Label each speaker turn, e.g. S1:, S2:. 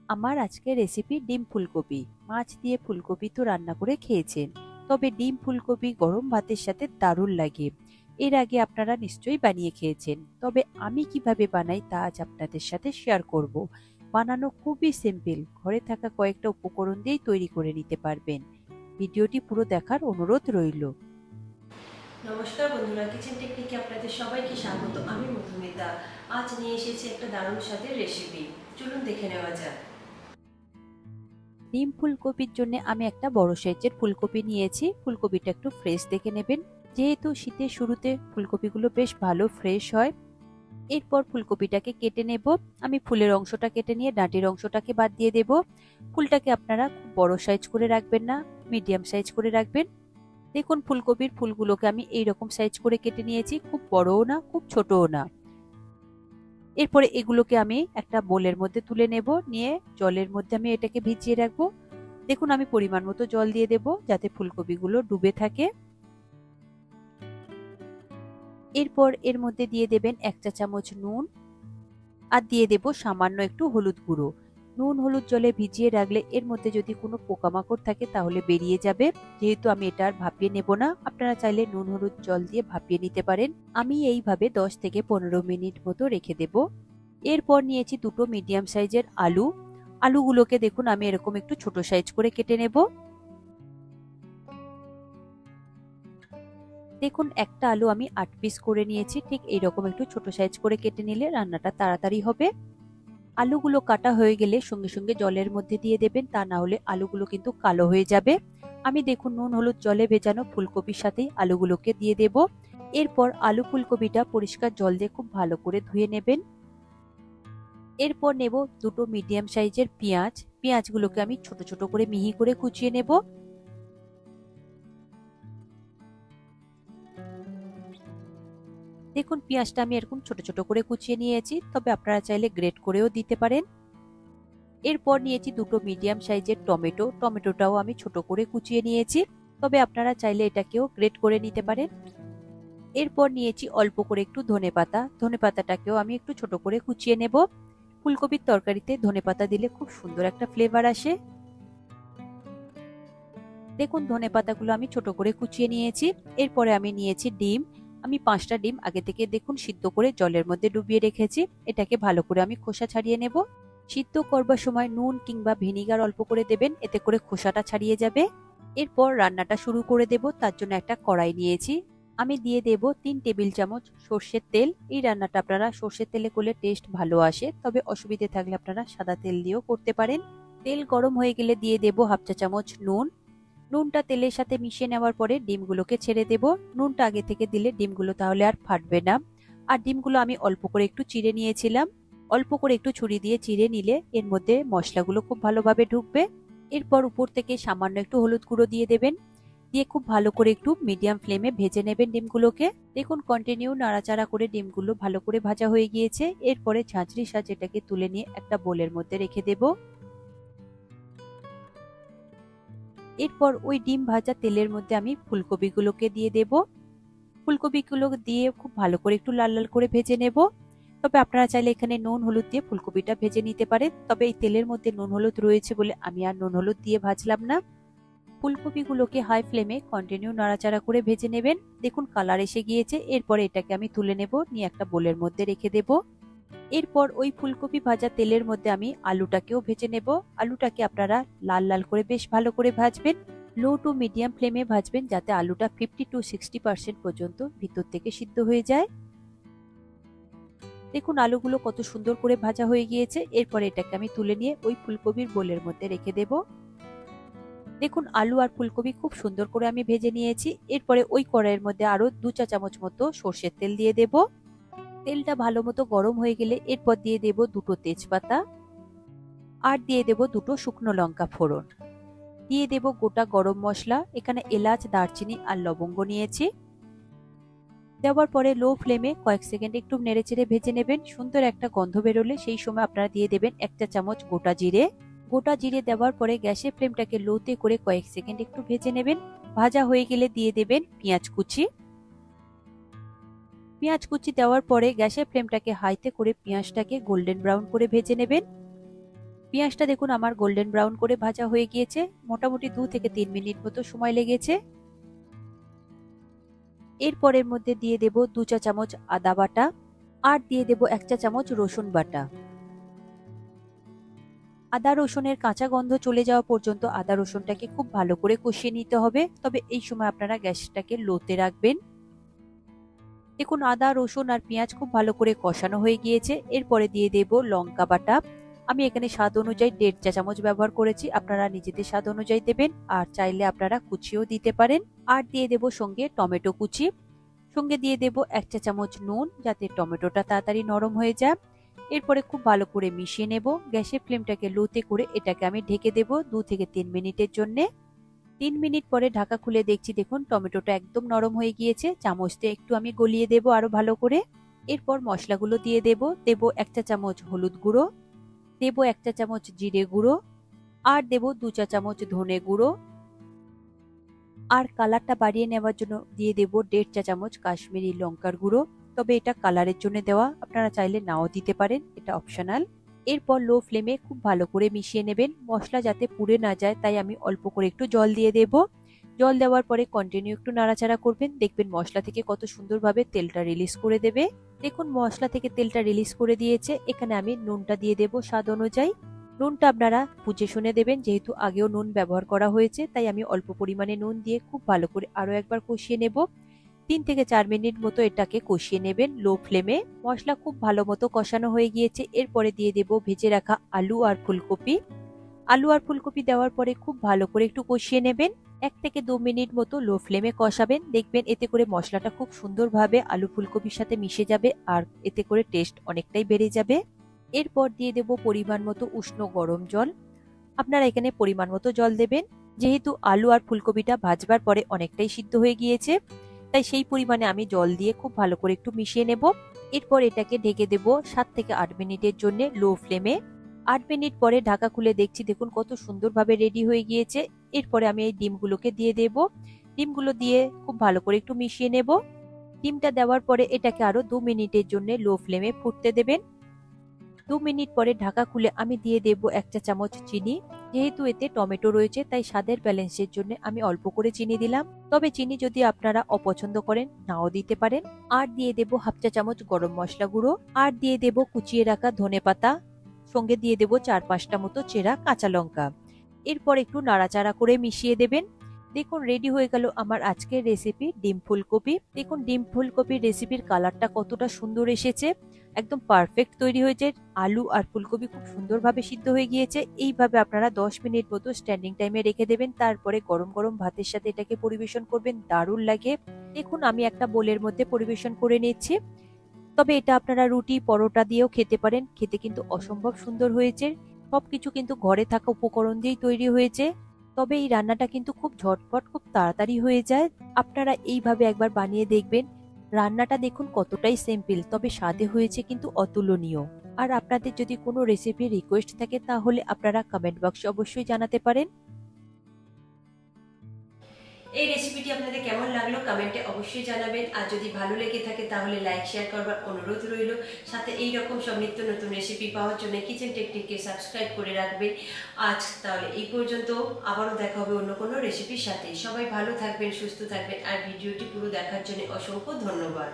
S1: আমার আজকের রেসিপি ডিম ফুলকপি। মাছ দিয়ে ফুলকপি তো রান্না করে খেয়েছেন, তবে ডিম ফুলকপি গরম ভাতের সাথে দারুণ লাগে। এর আগে আপনারা নিশ্চয়ই বানিয়ে খেয়েছেন, তবে আমি কিভাবে বানাই তা আজ আপনাদের সাথে শেয়ার করব। বানানো খুবই সিম্পল, ঘরে থাকা কয়েকটা উপকরণ দিয়েই তৈরি করে নিতে পারবেন। ভিডিওটি পুরো দেখার অনুরোধ রইল।
S2: নমস্কার বন্ধুরা, কিচেন টেকনিকে আপনাদের সবাইকে স্বাগত। আমি মধুমিতা। আজ নিয়ে এসেছি একটা দারুণ স্বাদের রেসিপি। চলুন দেখে নেওয়া যাক।
S1: ডিম ফুলকপির জন্য আমি একটা বড় সাইজের ফুলকপি নিয়েছি। ফুলকপিটা একটু ফ্রেশ দেখে নেবেন, যেহেতু শীতের শুরুতে ফুলকপিগুলো বেশ ভালো ফ্রেশ হয়। এরপর ফুলকপিটাকে কেটে নেব। আমি ফুলের অংশটা কেটে নিয়ে ডাঁটির অংশটাকে বাদ দিয়ে দেব। ফুলটাকে আপনারা খুব বড় সাইজ করে রাখবেন না, মিডিয়াম সাইজ করে রাখবেন। দেখুন ফুলকপির ফুলগুলোকে আমি এইরকম সাইজ করে কেটে নিয়েছি, খুব বড়ও না খুব ছোটও না। এরপরে এগুলোকে আমি একটা বোলের মধ্যে তুলে নেব, নিয়ে জলের মধ্যে আমি এটাকে ভিজিয়ে রাখবো। দেখুন আমি পরিমাণ মতো জল দিয়ে দেব, যাতে ফুলকপিগুলো ডুবে থাকে। এরপর এর মধ্যে দিয়ে দেবেন 1 চা চামচ নুন, আর দিয়ে দেব সামান্য একটু হলুদ গুঁড়ো। নুন হলুদ জলে ভিজিয়ে রাখলে এর মধ্যে যদি কোনো পোকামাকড় থাকে তাহলে বেরিয়ে যাবে। যেহেতু আমি এটা আর ভাপিয়ে নেব না, আপনারা চাইলে নুন হলুদ জল দিয়ে ভাপিয়ে নিতে পারেন। আমি এইভাবে 10 থেকে 15 মিনিট মতো রেখে দেব। এরপর নিয়েছি দুটো মিডিয়াম সাইজের আলু। আলুগুলোকে দেখুন আমি এরকম একটু ছোট সাইজ করে কেটে নেব। দেখুন একটা আলু আমি 8 পিস করে নিয়েছি। ঠিক এইরকম একটু ছোট সাইজ করে কেটে নিলে রান্নাটা তাড়াতাড়ি হবে। আলুগুলো কাটা হয়ে গেলে সঙ্গে সঙ্গে জলের মধ্যে দিয়ে দেবেন, তা না হলে আলুগুলো কিন্তু কালো হয়ে যাবে। আমি দেখুন নুন হলুদ জলে ভেজানো ফুলকপির সাথেই আলুগুলোকে দিয়ে দেব। এরপর আলু ফুলকপিটা পরিষ্কার জল দিয়ে খুব ভালো করে ধুয়ে নেবেন। এরপর নেব দুটো মিডিয়াম সাইজের পেঁয়াজ। পেঁয়াজগুলোকে আমি ছোট ছোট করে মিহি করে কুচিয়ে নেব। দেখুন পেঁয়াজটা আমি এরকম ছোট ছোট করে কুচিয়ে নিয়েছি, তবে আপনারা চাইলে গ্রেট করেও দিতে পারেন। এরপর নিয়েছি দুটো মিডিয়াম সাইজের টমেটো। টমেটোটাও আমি ছোট করে কুচিয়ে নিয়েছি, তবে আপনারা চাইলে এটাকেও গ্রেট করে নিতে পারেন। এরপর নিয়েছি অল্প করে একটু ধনেপাতা। ধনেপাতাটাকেও আমি একটু ছোট করে কুচিয়ে নেব। ফুলকপির তরকারিতে ধনেপাতা দিলে খুব সুন্দর একটা ফ্লেভার আসে। দেখুন ধনেপাতাগুলো আমি ছোট করে কুচিয়ে নিয়েছি। এরপরে আমি নিয়েছি ডিম। আমি 5টা ডিম আগে থেকে দেখুন সিদ্ধ করে জলের মধ্যে ডুবিয়ে রেখেছি। এটাকে ভালো করে আমি খোসা ছাড়িয়ে নেব। সিদ্ধ করবার সময় নুন কিংবা ভিনিগার অল্প করে দেবেন, এতে করে খোসাটা ছাড়িয়ে যাবে। এরপর রান্নাটা শুরু করে দেব। তার জন্য একটা কড়াই নিয়েছি। আমি দিয়ে দেব 3 টেবিল চামচ সর্ষের তেল। এই রান্নাটা আপনারা সর্ষের তেলে করলে টেস্ট ভালো আসে, তবে অসুবিধে থাকলে আপনারা সাদা তেল দিয়েও করতে পারেন। তেল গরম হয়ে গেলে দিয়ে দেব 1/2 চা চামচ নুন। নুনটা তেলের সাথে মিশিয়ে নেওয়ার পরে ডিমগুলোকে ছেড়ে দেব। নুনটা আগে থেকে দিলে ডিমগুলো তাহলে আর ফাটবে না। আর ডিমগুলো আমি অল্প করে একটু চিড়ে নিয়েছিলাম। অল্প করে একটু ছুরি দিয়ে চিড়ে নিলে এর মধ্যে মশলাগুলো খুব ভালোভাবে ঢুকবে। এরপর উপর থেকে সামান্য একটু হলুদ গুঁড়ো দিয়ে দেবেন, দিয়ে খুব ভালো করে একটু মিডিয়াম ফ্লেমে ভেজে নেবেন ডিমগুলোকে। দেখুন কন্টিনিউ নাড়াচাড়া করে ডিমগুলো ভালো করে ভাজা হয়ে গিয়েছে। এরপরে ঝাঁঝরির সাহায্যে এটাকে তুলে নিয়ে একটা বোলের মধ্যে রেখে দেব। এরপর ওই ডিম ভাজা তেলের মধ্যে আমি ফুলকপিগুলোকে দিয়ে দেব। ফুলকপিগুলো দিয়ে খুব ভালো করে একটু লাল লাল করে ভেজে নেব। তবে আপনারা চাইলে এখানে নুন হলুদ দিয়ে ফুলকপিটা ভেজে নিতে পারেন, তবে এই তেলের মধ্যে নুন হলুদ রয়েছে বলে আমি আর নুন হলুদ দিয়ে ভাজলাম না। ফুলকপিগুলোকে হাই ফ্লেমে কন্টিনিউ নাড়াচাড়া করে ভেজে নেবেন। দেখুন কালার এসে গিয়েছে। এরপরে এটাকে আমি তুলে নেব, নিয়ে একটা বোলের মধ্যে রেখে দেব। এরপর ওই ফুলকপি ভাজা তেলের মধ্যে আমি আলুটাকেও ভেজে নেব। আলুটাকে আপনারা লাল লাল করে বেশ ভালো করে ভাজবেন। লো টু মিডিয়াম ফ্লেমে ভাজবেন, যাতে আলুটা 50 to 60% পর্যন্ত ভিতর থেকে সিদ্ধ হয়ে যায়। দেখুন আলুগুলো কত সুন্দর করে ভাজা হয়ে গিয়েছে। এরপর এটাকে আমি তুলে নিয়ে ওই ফুলকপির বোলের মধ্যে রেখে দেব। দেখুন আলু আর ফুলকপি খুব সুন্দর করে আমি ভেজে নিয়েছি। এরপরে ওই কড়াইয়ের মধ্যে আরো 2 চা চামচ মতো সর্ষের তেল দিয়ে দেব। তেলটা ভালো মতো গরম হয়ে গেলে এরপর দিয়ে দেব দুটো তেজপাতা, আর দিয়ে দেব দুটো শুকনো লঙ্কা ফোড়ন। দিয়ে দেব গোটা গরম মশলা। এখানে এলাচ দারচিনি আর লবঙ্গ নিয়েছি। দেওয়ার পরে লো ফ্লেমে কয়েক সেকেন্ড একটু নেড়েচেড়ে ভেজে নেবেন। সুন্দর একটা গন্ধ বেরোলে সেই সময় আপনারা দিয়ে দেবেন 1 চা চামচ গোটা জিরে। গোটা জিরে দেওয়ার পরে গ্যাসের ফ্লেমটাকে লোতে করে কয়েক সেকেন্ড একটু ভেজে নেবেন। ভাজা হয়ে গেলে দিয়ে দেবেন পেঁয়াজ কুচি। পেঁয়াজ কুচি দেওয়ার পরে গ্যাসের ফ্লেমটাকে হাইতে করে পেঁয়াজটাকে গোল্ডেন ব্রাউন করে ভেজে নেবেন। পেঁয়াজটা দেখুন আমার গোল্ডেন ব্রাউন করে ভাজা হয়ে গিয়েছে, মোটামুটি 2 থেকে 3 মিনিট মতো সময় লেগেছে। এরপর এর মধ্যে দিয়ে দেব 2 চা চামচ আদা বাটা আর দিয়ে দেব 1 চা চামচ রসুন বাটা। আদা রসুনের কাঁচা গন্ধ চলে যাওয়া পর্যন্ত আদা রসুনটাকে খুব ভালো করে কষিয়ে নিতে হবে, তবে এই সময় আপনারা গ্যাসটাকে লোতে রাখবেন। দেখুন আদা রসুন আর পেঁয়াজ খুব ভালো করে কষানো হয়ে গিয়েছে। এরপরে দিয়ে দেব লঙ্কা বাটা। আমি এখানে স্বাদ অনুযায়ী 1.5 চা চামচ ব্যবহার করেছি, আপনারা নিজেদের স্বাদ অনুযায়ী দেবেন, আর চাইলে আপনারা কুচিও দিতে পারেন। আর দিয়ে দেব সঙ্গে টমেটো কুচি, সঙ্গে দিয়ে দেব 1 চা চামচ নুন, যাতে টমেটোটা তাড়াতাড়ি নরম হয়ে যায়। এরপরে খুব ভালো করে মিশিয়ে নেব। গ্যাসের ফ্লেমটাকে লোতে করে এটাকে আমি ঢেকে দেব 2 থেকে 3 মিনিটের জন্য। 3 মিনিট পরে ঢাকা খুলে দেখছি, দেখুন টমেটোটা একদম নরম হয়ে গিয়েছে। চামচ দিয়ে একটু আমি গলিয়ে দেব আরো ভালো করে। এরপর মশলাগুলো দিয়ে দেব। 1 চা চামচ হলুদ গুঁড়ো, দেব 1 চা চামচ জিরে গুঁড়ো, আর দেব 2 চা চামচ ধনে গুঁড়ো, আর কালারটা বাড়িয়ে নেওয়ার জন্য দিয়ে দেব 1.5 চা চামচ কাশ্মীরি লঙ্কার গুঁড়ো। তবে এটা কালারের জন্য দেওয়া, আপনারা চাইলে নাও দিতে পারেন, এটা অপশনাল। এরপর লো ফ্লেমে খুব ভালো করে মিশিয়ে নেবেন। মশলা যাতে পুড়ে না যায় তাই আমি অল্প করে একটু জল দিয়ে দেব। জল দেওয়ার পরে কন্টিনিউ একটু নাড়াচাড়া করবেন, দেখবেন মশলা থেকে কত সুন্দরভাবে তেলটা রিলিজ করে দেবে। দেখুন মশলা থেকে তেলটা রিলিজ করে দিয়েছে। এখানে আমি নুনটা দিয়ে দেব স্বাদ অনুযায়ী। নুনটা আপনারা বুঝে শুনে দেবেন, যেহেতু আগেও নুন ব্যবহার করা হয়েছে তাই আমি অল্প পরিমাণে নুন দিয়ে খুব ভালো করে আরো একবার কষিয়ে নেব। 3 থেকে 4 মিনিট মতো এটাকে কষিয়ে নেবেন লো ফ্লেমে। মশলা খুব ভালো মতো কষানো হয়ে গিয়েছে। এরপরে দিয়ে দেব ভেজে রাখা আলু আর ফুলকপি। আলু আর ফুলকপি দেওয়ার পরে খুব ভালো করে একটু কষিয়ে নেবেন। 1 থেকে 2 মিনিট মতো লো ফ্লেমে কষাবেন, দেখবেন এতে করে মশলাটা খুব সুন্দরভাবে আলু ফুলকপির সাথে মিশে যাবে, আর এতে করে টেস্ট অনেকটাই বেড়ে যাবে। এরপর দিয়ে দেব পরিমাণ মতো উষ্ণ গরম জল। আপনারা এখানে পরিমাণ মতো জল দেবেন, যেহেতু আলু আর ফুলকপিটা ভাজবার পরে অনেকটাই সিদ্ধ হয়ে গিয়েছে, তাই সেই পরিমাণে আমি জল দিয়ে খুব ভালো করে একটু মিশিয়ে নেব। এরপর এটাকে ঢেকে দেব 7 থেকে 8 মিনিটের জন্য লো ফ্লেমে। 8 মিনিট পরে ঢাকা খুলে দেখছি, দেখুন কত সুন্দরভাবে রেডি হয়ে গিয়েছে। এরপরে আমি এই ডিমগুলোকে দিয়ে দেব। ডিমগুলো দিয়ে খুব ভালো করে একটু মিশিয়ে নেব। ডিমটা দেওয়ার পরে এটাকে আরো 2 মিনিটের জন্য লো ফ্লেমে ফুটতে দেবেন। 2 মিনিট পরে ঢাকা খুলে আমি দিয়ে দেব 1 চা চামচ চিনি। যেহেতু এতে টমেটো রয়েছে তাই স্বাদের ব্যালেন্সের জন্য আমি অল্প করে চিনি দিলাম, তবে চিনি যদি আপনারা অপছন্দ করেন নাও দিতে পারেন। আর দিয়ে দেব 1/2 চা চামচ গরম মশলা গুঁড়ো, আর দিয়ে দেব কুচিয়ে রাখা ধনেপাতা, সঙ্গে দিয়ে দেব 4-5টা মতো চেরা কাঁচা লঙ্কা। এরপর একটু নাড়াচাড়া করে মিশিয়ে দেবেন। দেখুন রেডি হয়ে গেল আমার আজকের রেসিপি ডিম ফুলকপি। দেখুন ডিম ফুলকপির রেসিপির কালারটা কতটা সুন্দর এসেছে, একদম পারফেক্ট তৈরি হয়েছে। আলু আর ফুলকপি খুব সুন্দরভাবে সিদ্ধ হয়ে গিয়েছে। এইভাবে আপনারা 10 মিনিট মতো স্ট্যান্ডিং টাইমে রেখে দেবেন, তারপরে গরম গরম ভাতের সাথে এটাকে পরিবেশন করবেন, দারুণ লাগে। দেখুন আমি একটা বোলের মধ্যে পরিবেশন করে নিচ্ছি। তবে এটা আপনারা রুটি পরোটা দিয়েও খেতে পারেন, খেতে কিন্তু অসম্ভব সুন্দর হয়েছে। সবকিছু কিন্তু ঘরে থাকা উপকরণ দিয়েই তৈরি হয়েছে। তবে এই রান্নাটা কিন্তু খুব ঝটপট, খুব তাড়াতাড়ি হয়ে যায়। আপনারা এইভাবে একবার বানিয়ে দেখবেন। রান্নাটা দেখুন কতটাই সিম্পল, তবে স্বাদে হয়েছে কিন্তু অতুলনীয়। আর আপনাদের যদি কোনো রেসিপির রিকোয়েস্ট থাকে তাহলে আপনারা কমেন্ট বক্সে অবশ্যই জানাতে পারেন।
S2: এই রেসিপিটি আপনাদের কেমন লাগলো কমেন্টে অবশ্যই জানাবেন, আর যদি ভালো লেগে থাকে তাহলে লাইক শেয়ার করবার অনুরোধ রইল। সাথে এই রকম সব নিত্য নতুন রেসিপি পাওয়ার জন্য কিচেন টেকনিককে সাবস্ক্রাইব করে রাখবেন। আজ তাহলে এই পর্যন্ত, আবারও দেখা হবে অন্য কোনো রেসিপির সাথে। সবাই ভালো থাকবেন, সুস্থ থাকবেন, আর ভিডিওটি পুরো দেখার জন্য অসংখ্য ধন্যবাদ।